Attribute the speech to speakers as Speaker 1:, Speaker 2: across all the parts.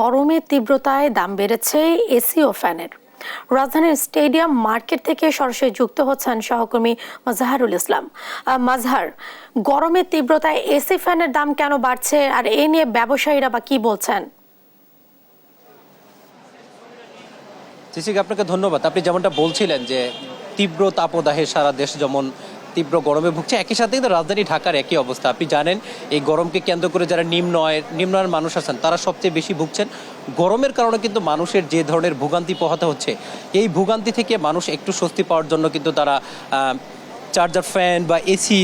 Speaker 1: গরমের তীব্রতায় দাম বেড়েছে এসি ও ফ্যানের। রাজধানীর স্টেডিয়াম মার্কেট থেকে সরাসরি যুক্ত হচ্ছেন সহকর্মী মাজহারুল ইসলাম। মাজহার, গরমের তীব্রতায় এসি ফ্যানের দাম কেন বাড়ছে আর এ নিয়ে ব্যবসায়ীরা বা কি বলছেন?
Speaker 2: সিসিকে আপনাকে ধন্যবাদ। আপনি যেমনটা বলছিলেন যে তীব্র তাপদাহে সারা দেশ যেমন তীব্র গরমে ভুগছে, একই সাথে কিন্তু রাজধানী ঢাকার একই অবস্থা। আপনি জানেন এই গরমকে কেন্দ্র করে যারা নিম্ন আয়ের মানুষ আছেন তারা সবচেয়ে বেশি ভুগছেন। গরমের কারণে কিন্তু মানুষের যে ধরনের ভোগান্তি পোহাতে হচ্ছে, এই ভোগান্তি থেকে মানুষ একটু স্বস্তি পাওয়ার জন্য কিন্তু তারা চার্জার ফ্যান বা এসি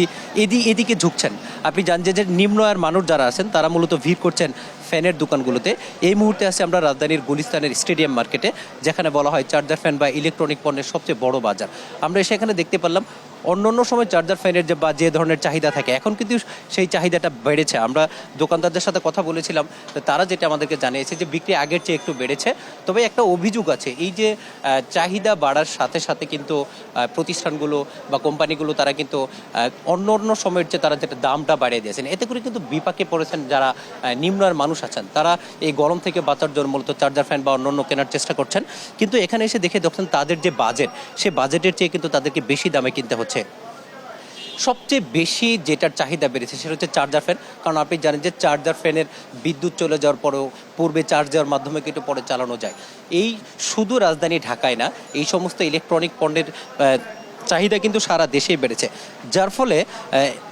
Speaker 2: এদিকে ঝুঁকছেন। আপনি জানেন যে নিম্ন আয়ের মানুষ যারা আছেন তারা মূলত ভিড় করছেন ফ্যানের দোকানগুলোতে। এই মুহূর্তে আছে আমরা রাজধানীর গুলিস্তানের স্টেডিয়াম মার্কেটে, যেখানে বলা হয় চার্জার ফ্যান বা ইলেকট্রনিক পণ্যের সবচেয়ে বড় বাজার। আমরা সেখানে দেখতে পারলাম অন্য সময় চার্জার ফ্যানের যে ধরনের চাহিদা থাকে, এখন কিন্তু সেই চাহিদাটা বেড়েছে। আমরা দোকানদারদের সাথে কথা বলেছিলাম, তারা যেটা আমাদেরকে জানিয়েছে যে বিক্রি আগের চেয়ে একটু বেড়েছে। তবে একটা অভিযোগ আছে, এই যে চাহিদা বাড়ার সাথে সাথে কিন্তু প্রতিষ্ঠানগুলো বা কোম্পানিগুলো তারা কিন্তু অন্য সময়ের চেয়ে তারা যেটা দামটা বাড়িয়ে দিয়েছেন, এতে করে কিন্তু বিপাকে পড়েছেন যারা নিম্ন আয়ের মানুষ আছেন। তারা এই গরম থেকে বাঁচার জন্য মূলত চার্জার ফ্যান বা অন্য কেনার চেষ্টা করছেন, কিন্তু এখানে এসে দেখে দেখছেন তাদের যে বাজেট, সে বাজেটের চেয়ে কিন্তু তাদেরকে বেশি দামে কিনতে হচ্ছে। সবচেয়ে বেশি যেটার চাহিদা বেড়েছে সেটা হচ্ছে চার্জার ফ্যান। কারণ আপনি জানেন যে চার্জার ফ্যানের বিদ্যুৎ চলে যাওয়ার পরেও পূর্বে চার্জ দেওয়ার মাধ্যমে কিন্তু পরে চালানো যায়। এই শুধু রাজধানী ঢাকায় না, এই সমস্ত ইলেকট্রনিক পণ্যের চাহিদা কিন্তু সারা দেশেই বেড়েছে, যার ফলে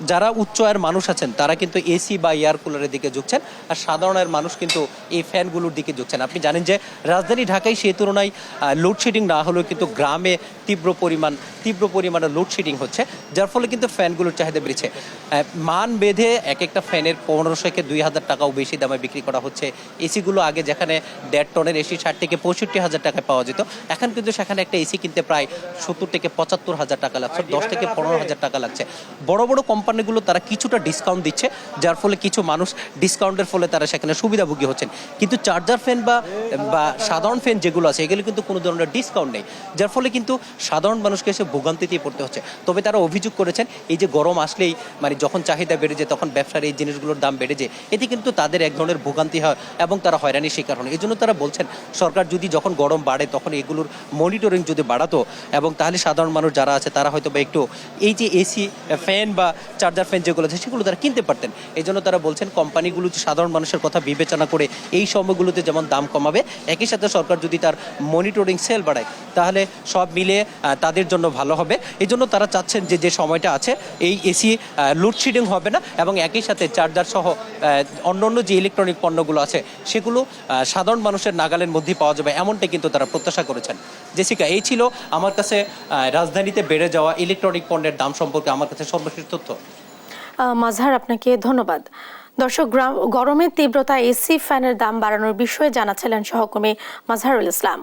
Speaker 2: যারা উচ্চ আয়ের মানুষ আছেন তারা কিন্তু এসি বা এয়ার কুলারের দিকে ঝুঁকছেন, আর সাধারণ আয়ের মানুষ কিন্তু এই ফ্যানগুলোর দিকে ঝুঁকছেন। আপনি জানেন যে রাজধানী ঢাকায় সেই তুলনায় লোডশেডিং না হলেও কিন্তু গ্রামে তীব্র পরিমাণে লোডশেডিং হচ্ছে, যার ফলে কিন্তু ফ্যানগুলোর চাহিদা বেড়েছে। মান বেঁধে এক একটা ফ্যানের 1500 থেকে 2000 টাকাও বেশি দামে বিক্রি করা হচ্ছে। এসিগুলো আগে যেখানে 1.5 টনের এসি 60 থেকে 65,000 টাকায় পাওয়া যেত, এখন কিন্তু সেখানে একটা এসি কিনতে প্রায় 70 থেকে 75,000 টাকা লাগছে, 10 থেকে 15,000 টাকা লাগছে। বড় বড় কোম্পানিগুলো তারা কিছুটা ডিসকাউন্ট দিচ্ছে, যার ফলে কিছু মানুষ ডিসকাউন্টের ফলে তারা সেখানে সুবিধাভোগী হচ্ছেন। কিন্তু চার্জার ফ্যান বা সাধারণ ফ্যান যেগুলো আছে এগুলো কিন্তু কোনো ধরনের ডিসকাউন্ট নেই, যার ফলে কিন্তু সাধারণ মানুষকে এসে ভোগান্তিতে পড়তে হচ্ছে। তবে তারা অভিযোগ করেছেন এই যে গরম আসলেই যখন চাহিদা বেড়ে যায় তখন ব্যবসার এই জিনিসগুলোর দাম বেড়ে যায়, এতে কিন্তু তাদের এক ধরনের ভোগান্তি হয় এবং তারা হয়রানির শিকার হন। এই জন্য তারা বলছেন সরকার যদি যখন গরম বাড়ে তখন এগুলোর মনিটরিং যদি বাড়াতো, এবং তাহলে সাধারণ মানুষ যারা আছে তারা হয়তো বা একটু এই যে এসি ফ্যান বা চার্জার ফ্যান যেগুলো আছে সেগুলো তারা কিনতে পারতেন। এই জন্য তারা বলছেন কোম্পানিগুলো সাধারণ মানুষের কথা বিবেচনা করে এই সময়গুলোতে যেমন দাম কমাবে, একই সাথে সরকার যদি তার মনিটরিং সেল বাড়ায় তাহলে সব মিলে তাদের জন্য ভালো হবে। এই জন্য তারা চাচ্ছেন যে সময়টা আছে এই এসি লোডশেডিং হবে না, এবং একই সাথে চার্জার সহ অন্যান্য যে ইলেকট্রনিক পণ্যগুলো আছে সেগুলো সাধারণ মানুষের নাগালের মধ্যেই পাওয়া যাবে, এমনটাই কিন্তু তারা প্রত্যাশা করেছেন। জেসিকা, এই ছিল আমার কাছে রাজধানীতে বেড়ে যাওয়া ইলেকট্রনিক পণ্যের দাম সম্পর্কে আমার কাছে সর্বশেষ তথ্য।
Speaker 1: মাজহার, আপনাকে ধন্যবাদ। দর্শক, গরমের তীব্রতা এসি ফ্যানের দাম বাড়ানোর বিষয়ে জানাচ্ছিলেন সহকর্মী মাজহারুল ইসলাম।